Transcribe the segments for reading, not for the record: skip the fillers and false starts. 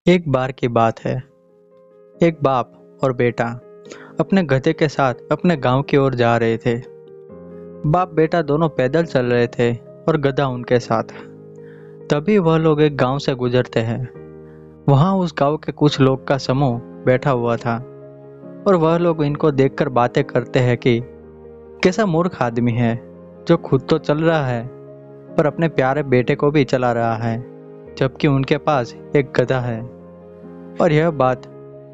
एक बार की बात है। एक बाप और बेटा अपने गधे के साथ अपने गांव की ओर जा रहे थे। बाप बेटा दोनों पैदल चल रहे थे और गधा उनके साथ। तभी वह लोग एक गांव से गुजरते हैं। वहां उस गांव के कुछ लोग का समूह बैठा हुआ था और वह लोग इनको देखकर बातें करते हैं कि कैसा मूर्ख आदमी है जो खुद तो चल रहा है पर अपने प्यारे बेटे को भी चला रहा है, जबकि उनके पास एक गधा है। और यह बात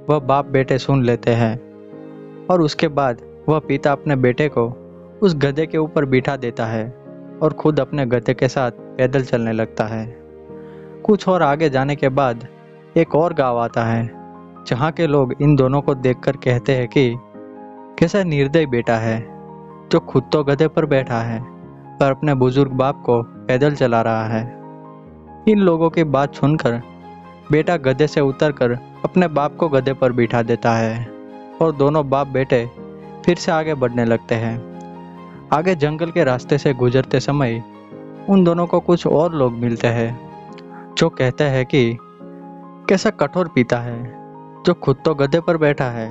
वह बाप बेटे सुन लेते हैं और उसके बाद वह पिता अपने बेटे को उस गधे के ऊपर बिठा देता है और खुद अपने गधे के साथ पैदल चलने लगता है। कुछ और आगे जाने के बाद एक और गांव आता है जहाँ के लोग इन दोनों को देखकर कहते हैं कि कैसा निर्दयी बेटा है जो खुद तो गधे पर बैठा है पर अपने बुजुर्ग बाप को पैदल चला रहा है। इन लोगों की बात सुनकर बेटा गधे से उतरकर अपने बाप को गधे पर बिठा देता है और दोनों बाप बेटे फिर से आगे बढ़ने लगते हैं। आगे जंगल के रास्ते से गुजरते समय उन दोनों को कुछ और लोग मिलते हैं जो कहते हैं कि कैसा कठोर पिता है जो खुद तो गधे पर बैठा है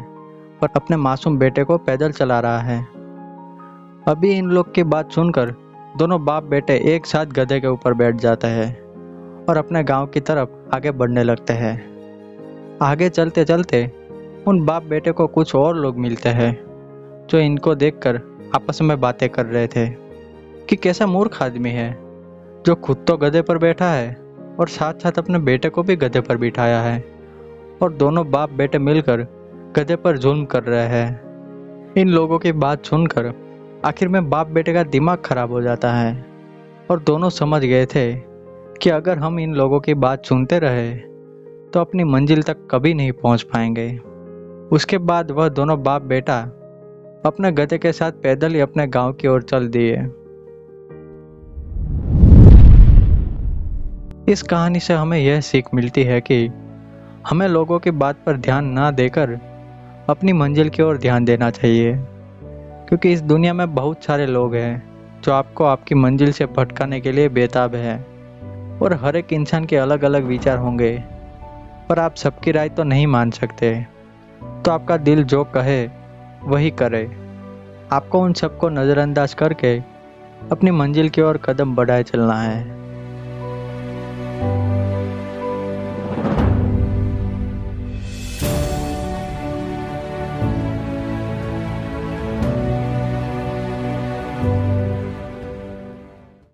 पर अपने मासूम बेटे को पैदल चला रहा है। अभी इन लोग की बात सुनकर दोनों बाप बेटे एक साथ गधे के ऊपर बैठ जाते हैं और अपने गांव की तरफ आगे बढ़ने लगते हैं। आगे चलते चलते उन बाप बेटे को कुछ और लोग मिलते हैं जो इनको देखकर आपस में बातें कर रहे थे कि कैसा मूर्ख आदमी है जो खुद तो गधे पर बैठा है और साथ साथ अपने बेटे को भी गधे पर बिठाया है और दोनों बाप बेटे मिलकर गधे पर जुल्म कर रहे हैं। इन लोगों की बात सुनकर आखिर में बाप बेटे का दिमाग खराब हो जाता है और दोनों समझ गए थे कि अगर हम इन लोगों की बात सुनते रहे तो अपनी मंजिल तक कभी नहीं पहुंच पाएंगे। उसके बाद वह दोनों बाप बेटा अपने गधे के साथ पैदल ही अपने गांव की ओर चल दिए। इस कहानी से हमें यह सीख मिलती है कि हमें लोगों की बात पर ध्यान ना देकर अपनी मंजिल की ओर ध्यान देना चाहिए, क्योंकि इस दुनिया में बहुत सारे लोग हैं जो आपको आपकी मंजिल से भटकाने के लिए बेताब हैं और हर एक इंसान के अलग अलग विचार होंगे, पर आप सबकी राय तो नहीं मान सकते। तो आपका दिल जो कहे वही करे। आपको उन सबको नज़रअंदाज करके अपनी मंजिल की ओर कदम बढ़ाए चलना है।